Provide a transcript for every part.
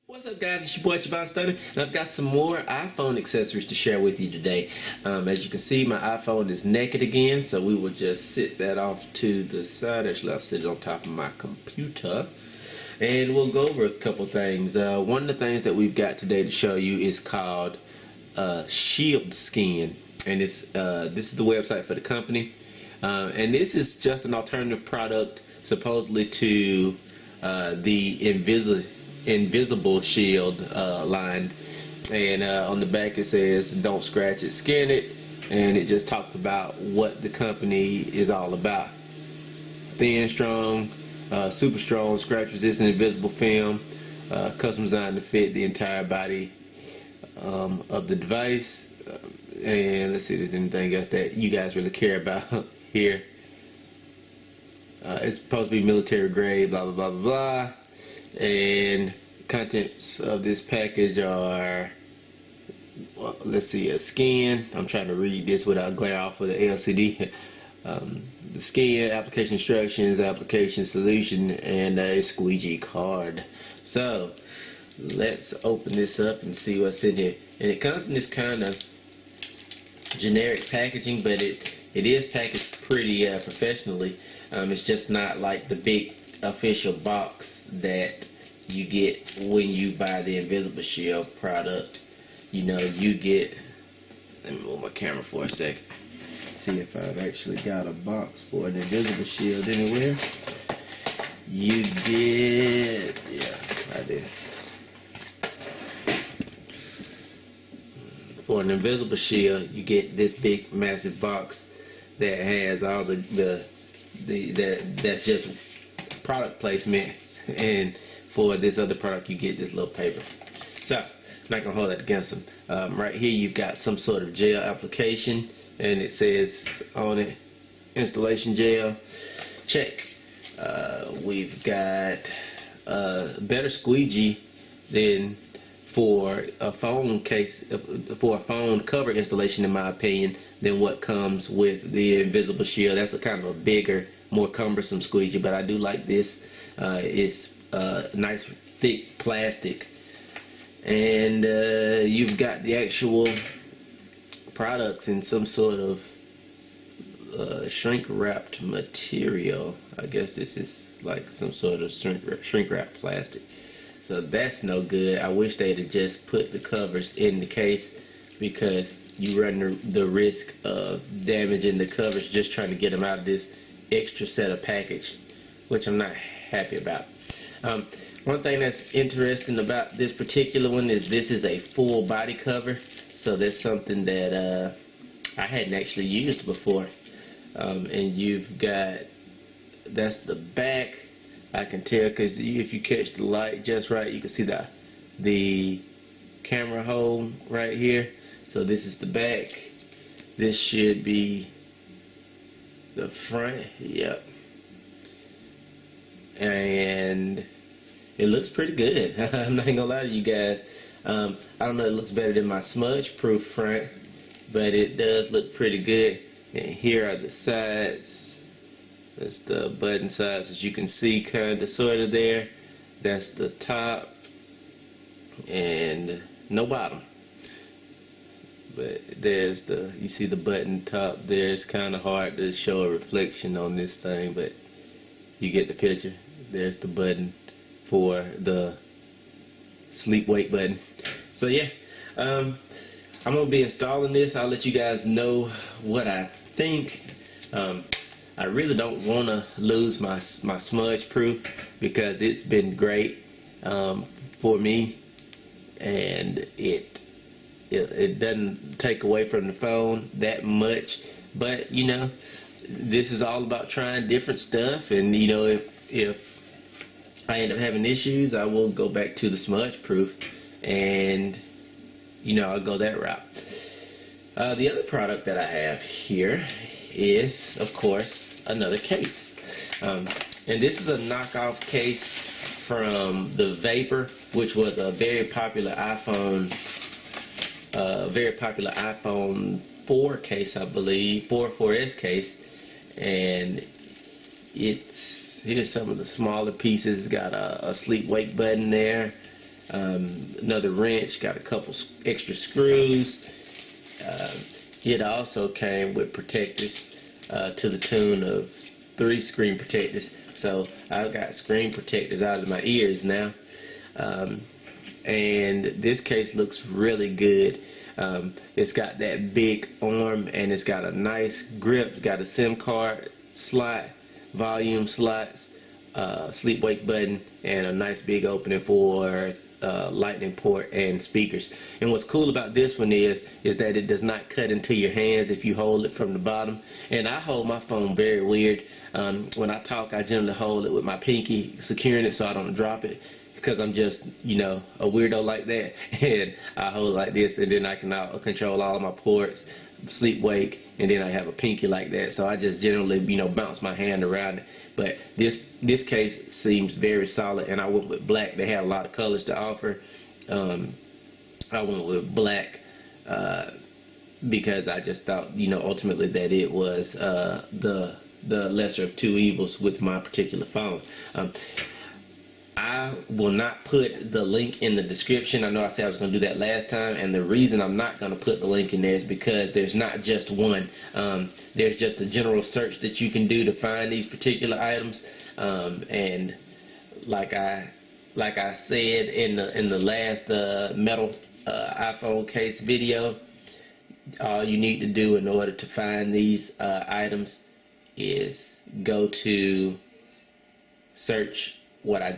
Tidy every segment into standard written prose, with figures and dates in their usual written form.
What's up, guys? It's your boy Javon Stunner, and I've got some more iPhone accessories to share with you today. As you can see, my iPhone is naked again, so we will just sit that off to the side. Actually, I'll sit it on top of my computer, and we'll go over a couple things. One of the things that we've got today to show you is called Shield Skin, and this is the website for the company. And this is just an alternative product, supposedly to the Invisible Shield line, and on the back it says don't scratch it, skin it, and it just talks about what the company is all about. Thin, strong, super strong, scratch resistant, invisible film, custom designed to fit the entire body of the device. And let's see if there's anything else that you guys really care about here. It's supposed to be military grade, blah blah blah blah blah. And contents of this package are, well, let's see, a skin. I'm trying to read this without glare off of the LCD. The skin, application instructions, application solution, and a squeegee card. So let's open this up and see what's in here. And it comes in this kind of generic packaging, but it is packaged pretty professionally. It's just not like the big official box that you get when you buy the Invisible Shield product. You know, you get, let me move my camera for a second, see if I've actually got a box for an Invisible Shield anywhere. You get, yeah, I did. For an Invisible Shield, you get this big massive box that has all that's just product placement, and for this other product you get this little paper. So I'm not gonna hold that against them. Right here you've got some sort of gel application, and it says on it installation gel. Check. We've got better squeegee than for a phone case, for a phone cover installation, in my opinion, than what comes with the Invisible Shield. That's a kind of a bigger, more cumbersome squeegee, but I do like this. It's nice thick plastic, and you've got the actual products in some sort of shrink wrapped material. I guess this is like some sort of shrink wrapped plastic. So that's no good. I wish they'd have just put the covers in the case, because you run the risk of damaging the covers just trying to get them out of this extra set of package, which I'm not happy about. One thing that's interesting about this particular one is this is a full body cover, so that's something that I hadn't actually used before. And you've got, that's the back. I can tell because if you catch the light just right, you can see the camera hole right here. So this is the back. This should be the front. Yep. And it looks pretty good. I'm not gonna lie to you guys. I don't know, it looks better than my smudge proof front, but it does look pretty good. And here are the sides. That's the button sides, as you can see, kind of sort of there. That's the top, and no bottom. But there's the, you see the button top there. It's kind of hard to show a reflection on this thing, but you get the picture. There's the button for the sleep wake button. So yeah, I'm gonna be installing this. I'll let you guys know what I think. I really don't want to lose my smudge proof, because it's been great for me, and it doesn't take away from the phone that much. But you know, this is all about trying different stuff, and you know, if I end up having issues, I will go back to the smudge proof, and you know, I'll go that route. The other product that I have here is, of course, another case, and this is a knockoff case from the Vapor, which was a very popular iPhone 4 case, I believe, 4S case, and here's some of the smaller pieces. Got a sleep wake button there, another wrench, got a couple extra screws. It also came with protectors to the tune of 3 screen protectors. So I've got screen protectors out of my ears now. And this case looks really good. It's got that big arm, and it's got a nice grip. It's got a SIM card slot, volume slots, sleep wake button, and a nice big opening for lightning port and speakers. And what's cool about this one is that it does not cut into your hands if you hold it from the bottom. And I hold my phone very weird. When I talk, I generally hold it with my pinky, securing it so I don't drop it, because I'm just, you know, a weirdo like that. And I hold it like this, and then I can control all of my ports, sleep wake, and then I have a pinky like that. So I just generally, you know, bounce my hand around it. But this case seems very solid, and I went with black. They had a lot of colors to offer. I went with black because I just thought, you know, ultimately that it was the lesser of two evils with my particular phone. I will not put the link in the description. I know I said I was going to do that last time, and the reason I'm not going to put the link in there is because there's not just one. There's just a general search that you can do to find these particular items, and like I said in the last metal iPhone case video, all you need to do in order to find these items is go to search what I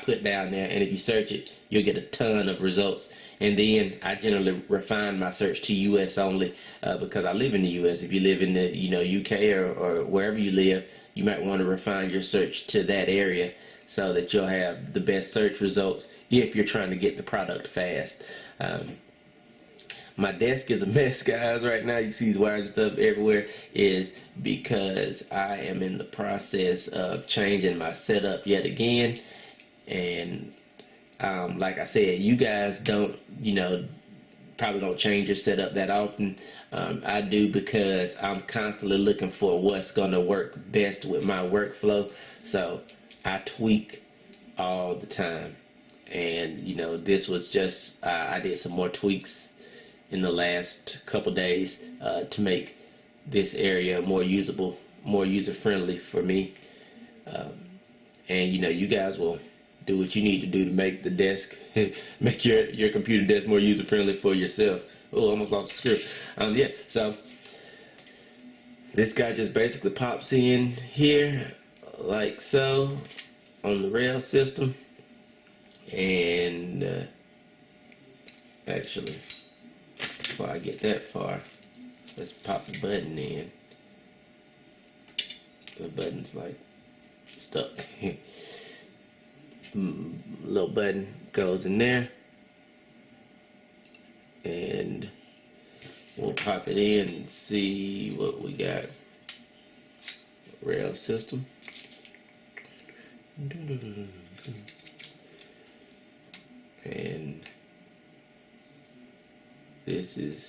put down there, and if you search it, you'll get a ton of results. And then I generally refine my search to US only, because I live in the US. If you live in the, you know, UK or wherever you live, you might want to refine your search to that area so that you'll have the best search results if you're trying to get the product fast. My desk is a mess, guys, right now. You see these wires and stuff everywhere. Is because I am in the process of changing my setup yet again. And like I said, you guys don't, you know, probably don't change your setup that often. I do, because I'm constantly looking for what's going to work best with my workflow. So I tweak all the time. And, you know, this was just, I did some more tweaks in the last couple days to make this area more usable, more user-friendly for me. And, you know, you guys will do what you need to do to make the desk, make your computer desk more user-friendly for yourself. Oh, almost lost the script. Yeah, so this guy just basically pops in here like so on the rail system. And actually, before I get that far, let's pop the button in. The button's like stuck. Little button goes in there, and we'll pop it in and see what we got. Rail system. And this is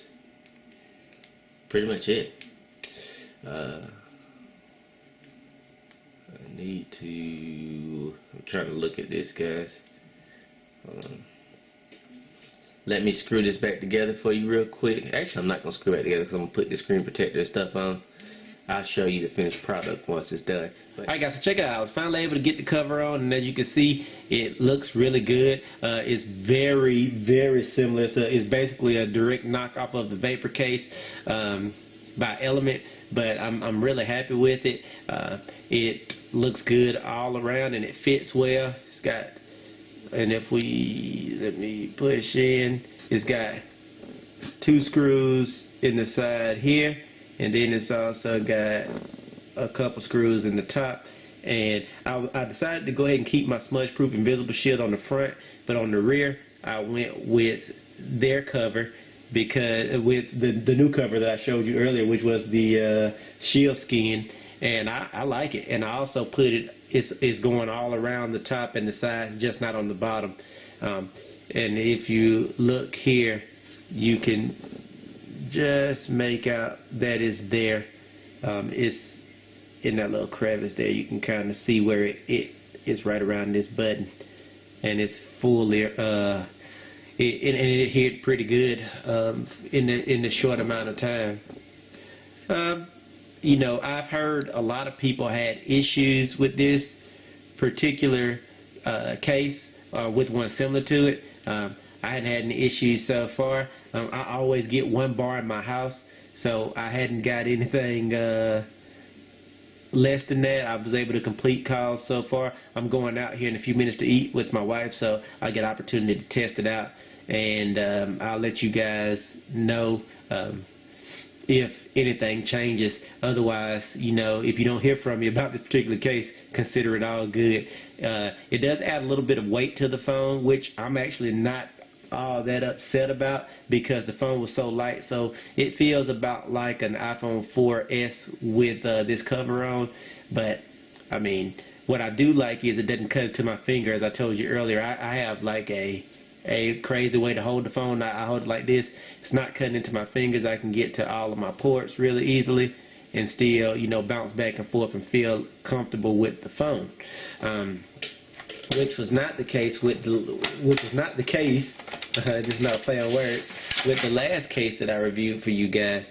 pretty much it. I need to, I'm trying to look at this, guys. Let me screw this back together for you real quick. Actually, I'm not going to screw it back together because I'm going to put the screen protector and stuff on. I'll show you the finished product once it's done. Alright guys, so check it out. I was finally able to get the cover on, and as you can see, it looks really good. It's very, very similar. So it's basically a direct knockoff of the Vapor case by Element, but I'm really happy with it. It looks good all around, and it fits well. It's got, and if we, let me push in, it's got 2 screws in the side here. And then it's also got a couple screws in the top. And I decided to go ahead and keep my smudge-proof invisible shield on the front, but on the rear I went with their cover, because with the new cover that I showed you earlier, which was the shield skin, and I like it. And I also put it's going all around the top and the sides, just not on the bottom. And if you look here, you can just make out that it's there. It's in that little crevice there. You can kind of see where it is right around this button. and it's fully it hit pretty good in the short amount of time. You know, I've heard a lot of people had issues with this particular case, with one similar to it. I hadn't had any issues so far. I always get one bar in my house, so I hadn't got anything less than that. I was able to complete calls so far. I'm going out here in a few minutes to eat with my wife, so I get opportunity to test it out, and I'll let you guys know if anything changes. Otherwise, you know, if you don't hear from me about this particular case, consider it all good. It does add a little bit of weight to the phone, which I'm actually not all that upset about, because the phone was so light. So it feels about like an iPhone 4S with this cover on. But I mean, what I do like is it doesn't cut into my finger. As I told you earlier, I have like a crazy way to hold the phone. I hold it like this. It's not cutting into my fingers. I can get to all of my ports really easily and still, you know, bounce back and forth and feel comfortable with the phone. Which was not the case with just not a play on words, with the last case that I reviewed for you guys.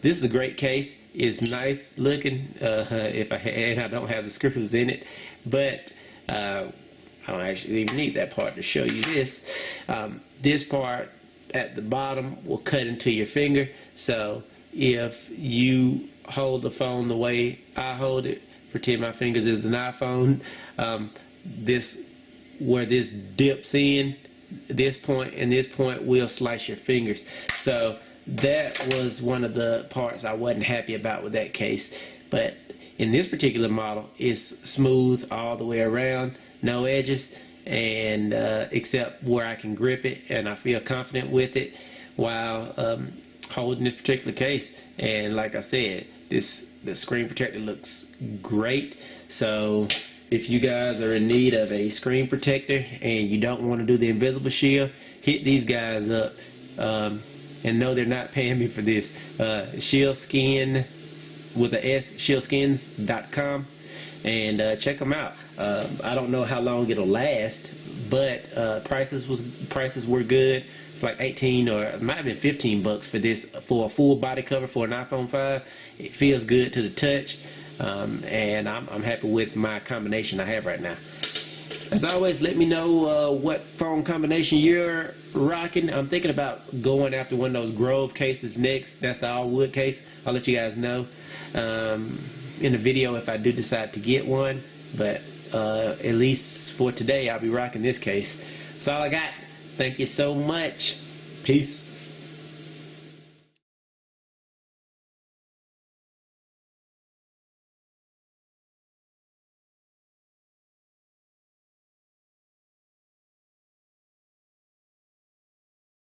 This is a great case. It's nice looking. I don't have the scribbles in it, but I don't actually even need that part to show you this. This part at the bottom will cut into your finger, so if you hold the phone the way I hold it, pretend my fingers is an iPhone, where this dips in, this point and this point will slice your fingers. So that was one of the parts I wasn't happy about with that case. But in this particular model, it's smooth all the way around, no edges, and except where I can grip it, and I feel confident with it while holding this particular case. And like I said, the screen protector looks great. So if you guys are in need of a screen protector and you don't want to do the invisible shield, hit these guys up, and know they're not paying me for this. Shieldskin with a S, shieldsskins.com, and check them out. I don't know how long it'll last, but prices were good. It's like 18 or it might have been 15 bucks for this, for a full body cover for an iPhone 5. It feels good to the touch. And I'm happy with my combination I have right now. As always, let me know what phone combination you're rocking. I'm thinking about going after one of those Grove cases next. That's the all wood case. I'll let you guys know in the video if I do decide to get one. But at least for today, I'll be rocking this case. That's all I got. Thank you so much. Peace.